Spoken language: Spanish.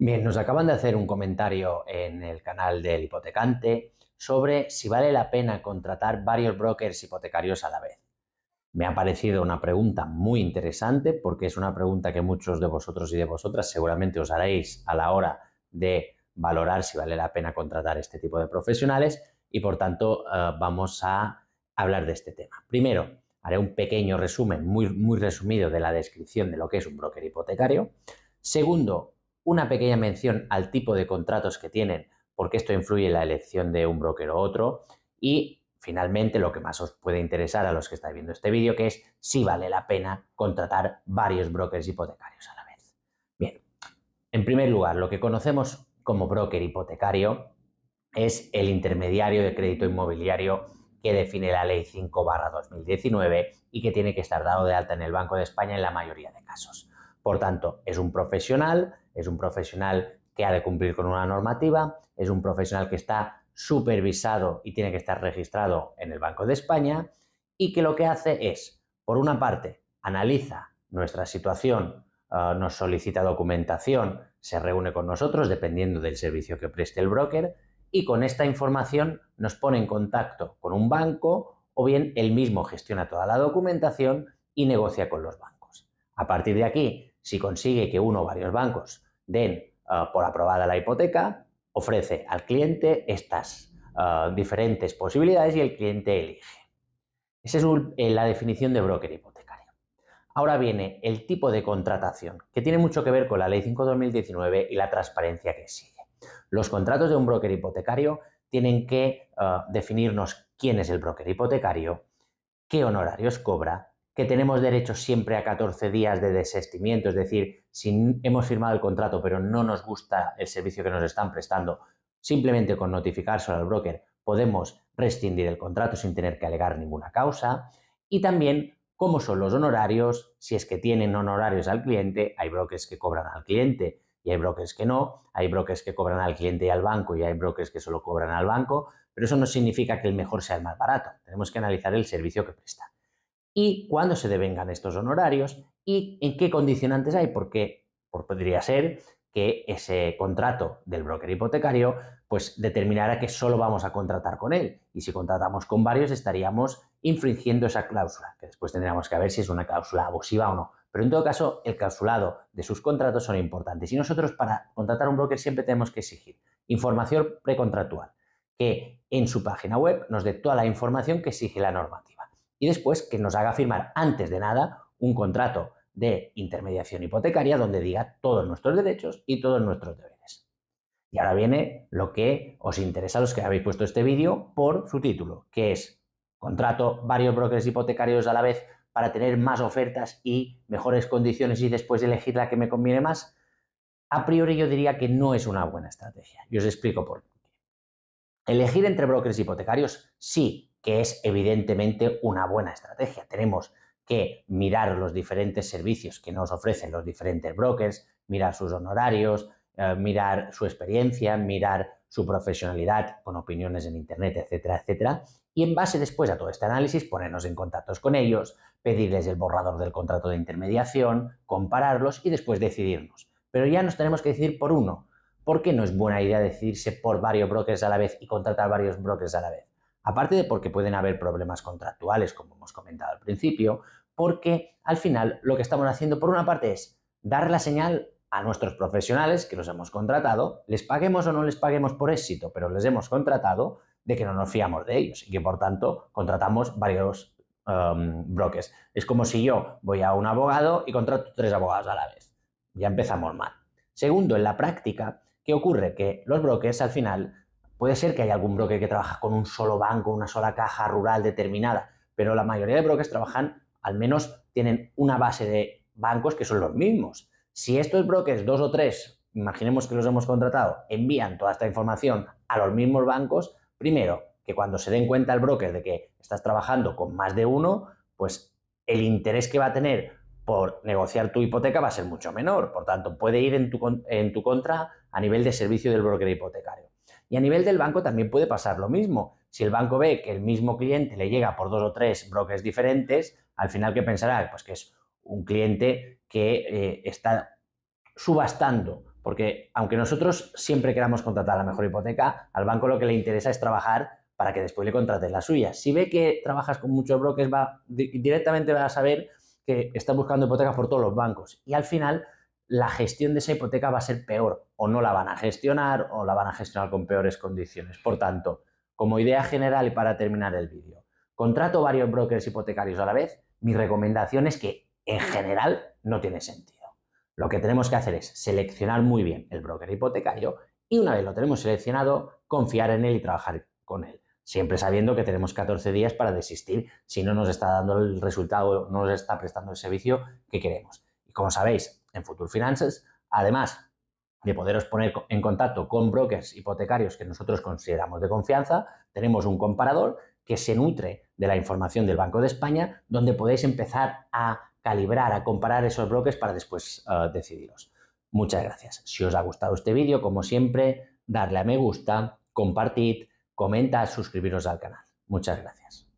Bien, nos acaban de hacer un comentario en el canal del hipotecante sobre si vale la pena contratar varios brokers hipotecarios a la vez. Me ha parecido una pregunta muy interesante porque es una pregunta que muchos de vosotros y de vosotras seguramente os haréis a la hora de valorar si vale la pena contratar este tipo de profesionales y por tanto vamos a hablar de este tema. Primero, haré un pequeño resumen muy resumido de la descripción de lo que es un broker hipotecario. Segundo, una pequeña mención al tipo de contratos que tienen, porque esto influye en la elección de un broker o otro. Y finalmente, lo que más os puede interesar a los que estáis viendo este vídeo, que es si vale la pena contratar varios brokers hipotecarios a la vez. Bien, en primer lugar, lo que conocemos como broker hipotecario es el intermediario de crédito inmobiliario que define la Ley 5/2019 y que tiene que estar dado de alta en el Banco de España en la mayoría de casos. Por tanto, es un profesional que ha de cumplir con una normativa, es un profesional que está supervisado y tiene que estar registrado en el Banco de España y que lo que hace es, por una parte, analiza nuestra situación, nos solicita documentación, se reúne con nosotros dependiendo del servicio que preste el broker y con esta información nos pone en contacto con un banco o bien él mismo gestiona toda la documentación y negocia con los bancos. A partir de aquí, si consigue que uno o varios bancos den por aprobada la hipoteca, ofrece al cliente estas diferentes posibilidades y el cliente elige. Esa es la definición de broker hipotecario. Ahora viene el tipo de contratación, que tiene mucho que ver con la Ley 5/2019 y la transparencia que sigue. Los contratos de un broker hipotecario tienen que definirnos quién es el broker hipotecario, qué honorarios cobra, que tenemos derecho siempre a 14 días de desistimiento, es decir, si hemos firmado el contrato pero no nos gusta el servicio que nos están prestando, simplemente con notificárselo al broker podemos rescindir el contrato sin tener que alegar ninguna causa. Y también cómo son los honorarios, si es que tienen honorarios al cliente, hay brokers que cobran al cliente y hay brokers que no, hay brokers que cobran al cliente y al banco y hay brokers que solo cobran al banco, pero eso no significa que el mejor sea el más barato. Tenemos que analizar el servicio que presta y cuándo se devengan estos honorarios y en qué condicionantes hay, porque podría ser que ese contrato del broker hipotecario pues determinara que solo vamos a contratar con él y si contratamos con varios estaríamos infringiendo esa cláusula, que después tendríamos que ver si es una cláusula abusiva o no. Pero en todo caso, el clausulado de sus contratos son importantes y nosotros para contratar un broker siempre tenemos que exigir información precontractual, que en su página web nos dé toda la información que exige la normativa y después que nos haga firmar antes de nada un contrato de intermediación hipotecaria donde diga todos nuestros derechos y todos nuestros deberes. Y ahora viene lo que os interesa a los que habéis puesto este vídeo por su título, que es contrato varios brokers hipotecarios a la vez para tener más ofertas y mejores condiciones y después elegir la que me conviene más. A priori yo diría que no es una buena estrategia y os explico por qué. Elegir entre brokers hipotecarios sí que es evidentemente una buena estrategia. Tenemos que mirar los diferentes servicios que nos ofrecen los diferentes brokers, mirar sus honorarios, mirar su experiencia, mirar su profesionalidad con opiniones en internet, etcétera, etcétera. Y en base después a todo este análisis, ponernos en contacto con ellos, pedirles el borrador del contrato de intermediación, compararlos y después decidirnos. Pero ya nos tenemos que decidir por uno. ¿Por qué no es buena idea decidirse por varios brokers a la vez y contratar varios brokers a la vez? Aparte de porque pueden haber problemas contractuales, como hemos comentado al principio, porque al final lo que estamos haciendo por una parte es dar la señal a nuestros profesionales que los hemos contratado, les paguemos o no les paguemos por éxito, pero les hemos contratado, de que no nos fiamos de ellos y que por tanto contratamos varios brokers. Es como si yo voy a un abogado y contrato 3 abogados a la vez. Ya empezamos mal. Segundo, en la práctica, ¿qué ocurre? Que los brokers al final, puede ser que haya algún broker que trabaja con un solo banco, una sola caja rural determinada, pero la mayoría de brokers trabajan, al menos tienen una base de bancos que son los mismos. Si estos brokers, 2 o 3, imaginemos que los hemos contratado, envían toda esta información a los mismos bancos, primero, que cuando se den cuenta el broker de que estás trabajando con más de uno, pues el interés que va a tener por negociar tu hipoteca va a ser mucho menor. Por tanto, puede ir en tu contra a nivel de servicio del broker hipotecario. Y a nivel del banco también puede pasar lo mismo. Si el banco ve que el mismo cliente le llega por 2 o 3 brokers diferentes, al final, ¿qué pensará? Pues que es un cliente que está subastando Porque aunque nosotros siempre queramos contratar la mejor hipoteca, al banco lo que le interesa es trabajar para que después le contrates la suya. Si ve que trabajas con muchos brokers, directamente va a saber que estás buscando hipotecas por todos los bancos. Y al final la gestión de esa hipoteca va a ser peor, o no la van a gestionar, o la van a gestionar con peores condiciones. Por tanto, como idea general y para terminar el vídeo, contrato varios brokers hipotecarios a la vez. Mi recomendación es que en general no tiene sentido. Lo que tenemos que hacer es seleccionar muy bien el broker hipotecario y una vez lo tenemos seleccionado, confiar en él y trabajar con él. Siempre sabiendo que tenemos 14 días para desistir si no nos está dando el resultado, no nos está prestando el servicio que queremos. Y como sabéis, en Future Finances, además de poderos poner en contacto con brokers hipotecarios que nosotros consideramos de confianza, tenemos un comparador que se nutre de la información del Banco de España, donde podéis empezar a calibrar, a comparar esos brokers para después decidiros. Muchas gracias. Si os ha gustado este vídeo, como siempre, darle a me gusta, compartid, comentad, suscribiros al canal. Muchas gracias.